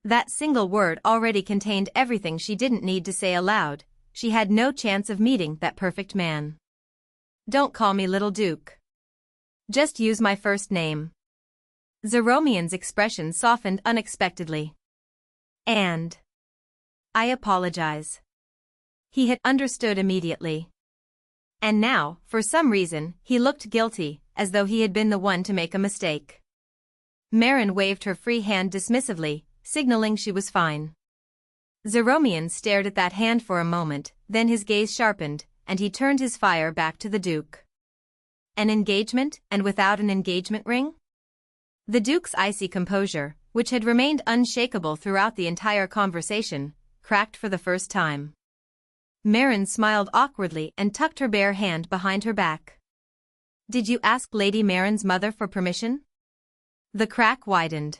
That single word already contained everything she didn't need to say aloud. She had no chance of meeting that perfect man. Don't call me little Duke. Just use my first name. Zeromian's expression softened unexpectedly. And I apologize. He had understood immediately. And now, for some reason, he looked guilty, as though he had been the one to make a mistake. Marin waved her free hand dismissively, signaling she was fine. Zeromian stared at that hand for a moment, then his gaze sharpened, and he turned his fire back to the Duke. An engagement, and without an engagement ring? The Duke's icy composure, which had remained unshakable throughout the entire conversation, cracked for the first time. Marin smiled awkwardly and tucked her bare hand behind her back. Did you ask Lady Marin's mother for permission? The crack widened.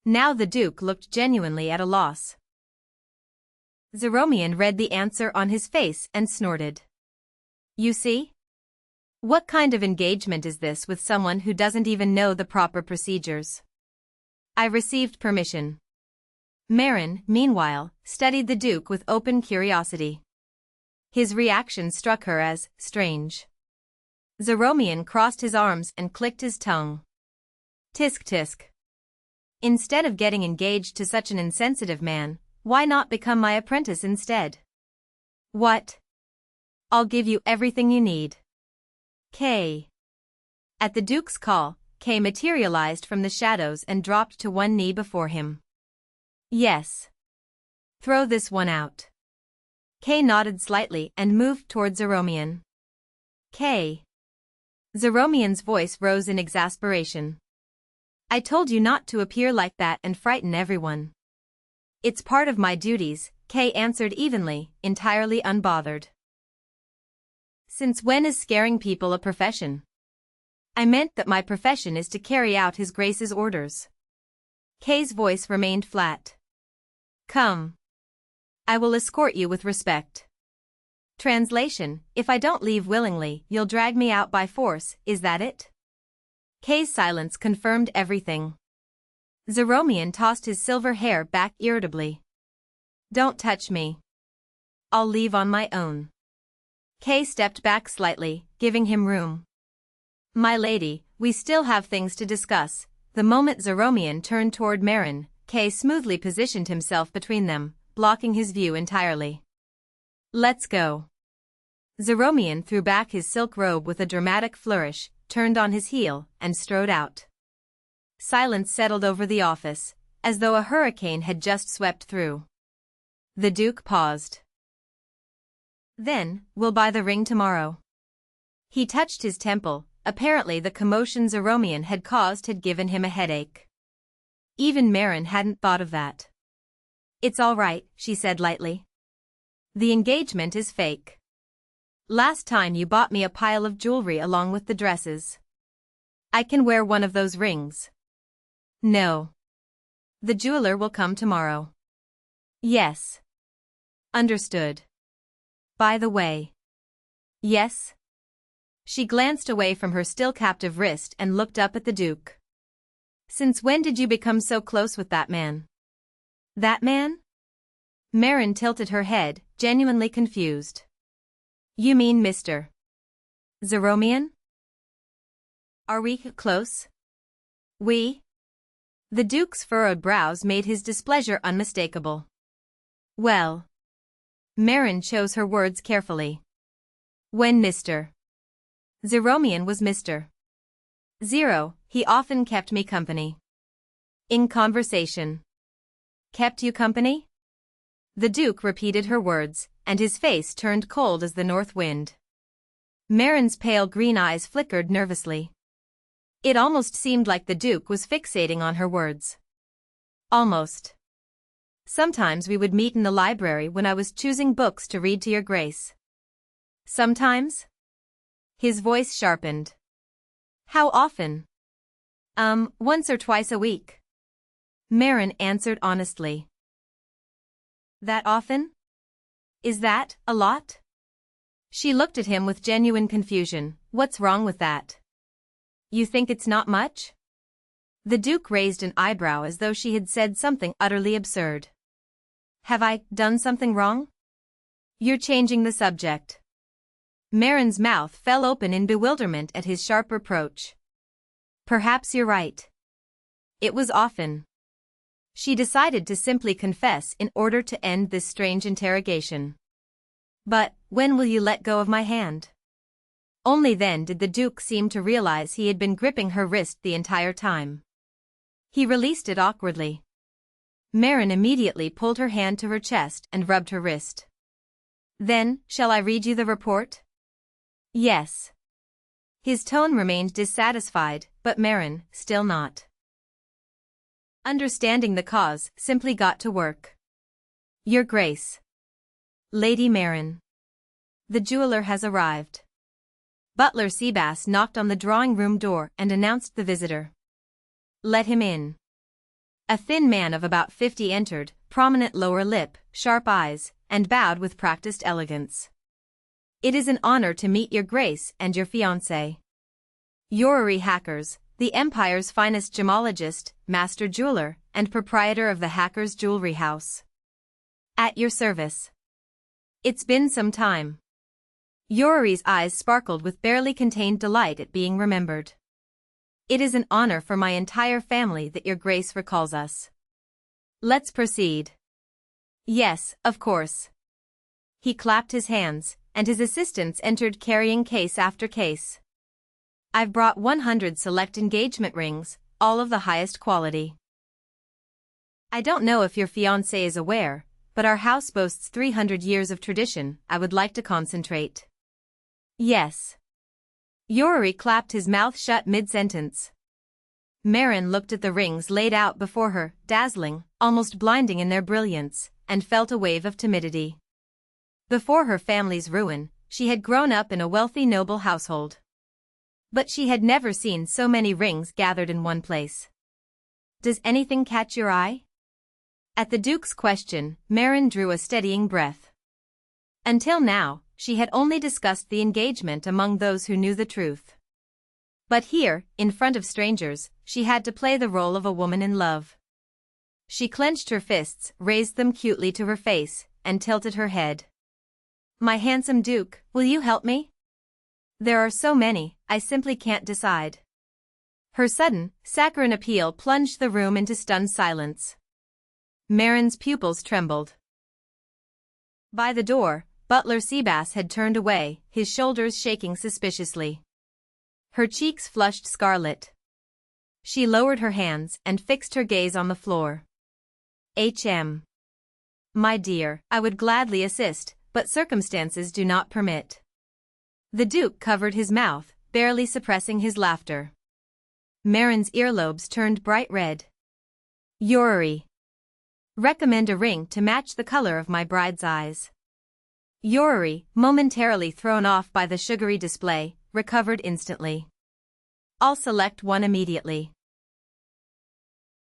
Now the Duke looked genuinely at a loss. Zeromian read the answer on his face and snorted. You see? What kind of engagement is this with someone who doesn't even know the proper procedures? I received permission. Marin, meanwhile, studied the Duke with open curiosity. His reaction struck her as strange. Zeromian crossed his arms and clicked his tongue. Tisk tisk. Instead of getting engaged to such an insensitive man, why not become my apprentice instead? What? I'll give you everything you need. Kay. At the Duke's call, Kay materialized from the shadows and dropped to one knee before him. Yes. Throw this one out. Kay nodded slightly and moved toward Zeromian. Kay. Zeromian's voice rose in exasperation. I told you not to appear like that and frighten everyone. It's part of my duties, Kay answered evenly, entirely unbothered. Since when is scaring people a profession? I meant that my profession is to carry out His Grace's orders. Kay's voice remained flat. Come. I will escort you with respect. Translation, if I don't leave willingly, you'll drag me out by force, is that it? Kay's silence confirmed everything. Zeromian tossed his silver hair back irritably. Don't touch me. I'll leave on my own. Kay stepped back slightly, giving him room. My lady, we still have things to discuss. The moment Zeromian turned toward Marin, Kay smoothly positioned himself between them, blocking his view entirely. Let's go. Zeromian threw back his silk robe with a dramatic flourish, turned on his heel, and strode out. Silence settled over the office, as though a hurricane had just swept through. The Duke paused. Then, we'll buy the ring tomorrow. He touched his temple. Apparently the commotion Zeromian had caused had given him a headache. Even Marin hadn't thought of that. It's all right, she said lightly. The engagement is fake. Last time you bought me a pile of jewelry along with the dresses. I can wear one of those rings. No. The jeweler will come tomorrow. Yes. Understood. By the way. Yes? She glanced away from her still captive wrist and looked up at the Duke. Since when did you become so close with that man? That man? Marin tilted her head, genuinely confused. You mean Mr. Zeromian? Are we close? We? The Duke's furrowed brows made his displeasure unmistakable. Well. Marin chose her words carefully. When Mr. Zeromian was Mr. Zero, he often kept me company. In conversation. Kept you company? The Duke repeated her words, and his face turned cold as the north wind. Marin's pale green eyes flickered nervously. It almost seemed like the Duke was fixating on her words. Almost. Sometimes we would meet in the library when I was choosing books to read to your grace. Sometimes? His voice sharpened. How often? Once or twice a week. Marin answered honestly. That often? Is that a lot? She looked at him with genuine confusion. What's wrong with that? You think it's not much? The Duke raised an eyebrow as though she had said something utterly absurd. Have I done something wrong? You're changing the subject. Marin's mouth fell open in bewilderment at his sharp reproach. Perhaps you're right. It was often. She decided to simply confess in order to end this strange interrogation. But, when will you let go of my hand? Only then did the Duke seem to realize he had been gripping her wrist the entire time. He released it awkwardly. Marin immediately pulled her hand to her chest and rubbed her wrist. Then, shall I read you the report? Yes. His tone remained dissatisfied, but Marin, still not understanding the cause, simply got to work. Your Grace. Lady Marin. The jeweler has arrived. Butler Seabass knocked on the drawing-room door and announced the visitor. Let him in. A thin man of about 50 entered, prominent lower lip, sharp eyes, and bowed with practiced elegance. It is an honor to meet your Grace and your fiancé. Yoruri Hackers, the Empire's finest gemologist, master jeweler, and proprietor of the Hackers Jewelry House. At your service. It's been some time. Yoruri's eyes sparkled with barely contained delight at being remembered. It is an honor for my entire family that your Grace recalls us. Let's proceed. Yes, of course. He clapped his hands, and his assistants entered carrying case after case. I've brought 100 select engagement rings, all of the highest quality. I don't know if your fiancé is aware, but our house boasts 300 years of tradition. I would like to concentrate. Yes. Yoruri clapped his mouth shut mid-sentence. Marin looked at the rings laid out before her, dazzling, almost blinding in their brilliance, and felt a wave of timidity. Before her family's ruin, she had grown up in a wealthy noble household. But she had never seen so many rings gathered in one place. Does anything catch your eye? At the Duke's question, Marin drew a steadying breath. Until now, she had only discussed the engagement among those who knew the truth. But here, in front of strangers, she had to play the role of a woman in love. She clenched her fists, raised them cutely to her face, and tilted her head. My handsome Duke, will you help me? There are so many, I simply can't decide. Her sudden, saccharine appeal plunged the room into stunned silence. Marin's pupils trembled. By the door, Butler Seabass had turned away, his shoulders shaking suspiciously. Her cheeks flushed scarlet. She lowered her hands and fixed her gaze on the floor. My dear, I would gladly assist, but circumstances do not permit. The Duke covered his mouth, barely suppressing his laughter. Marin's earlobes turned bright red. Yoruri. Recommend a ring to match the color of my bride's eyes. Yoruri, momentarily thrown off by the sugary display, recovered instantly. I'll select one immediately.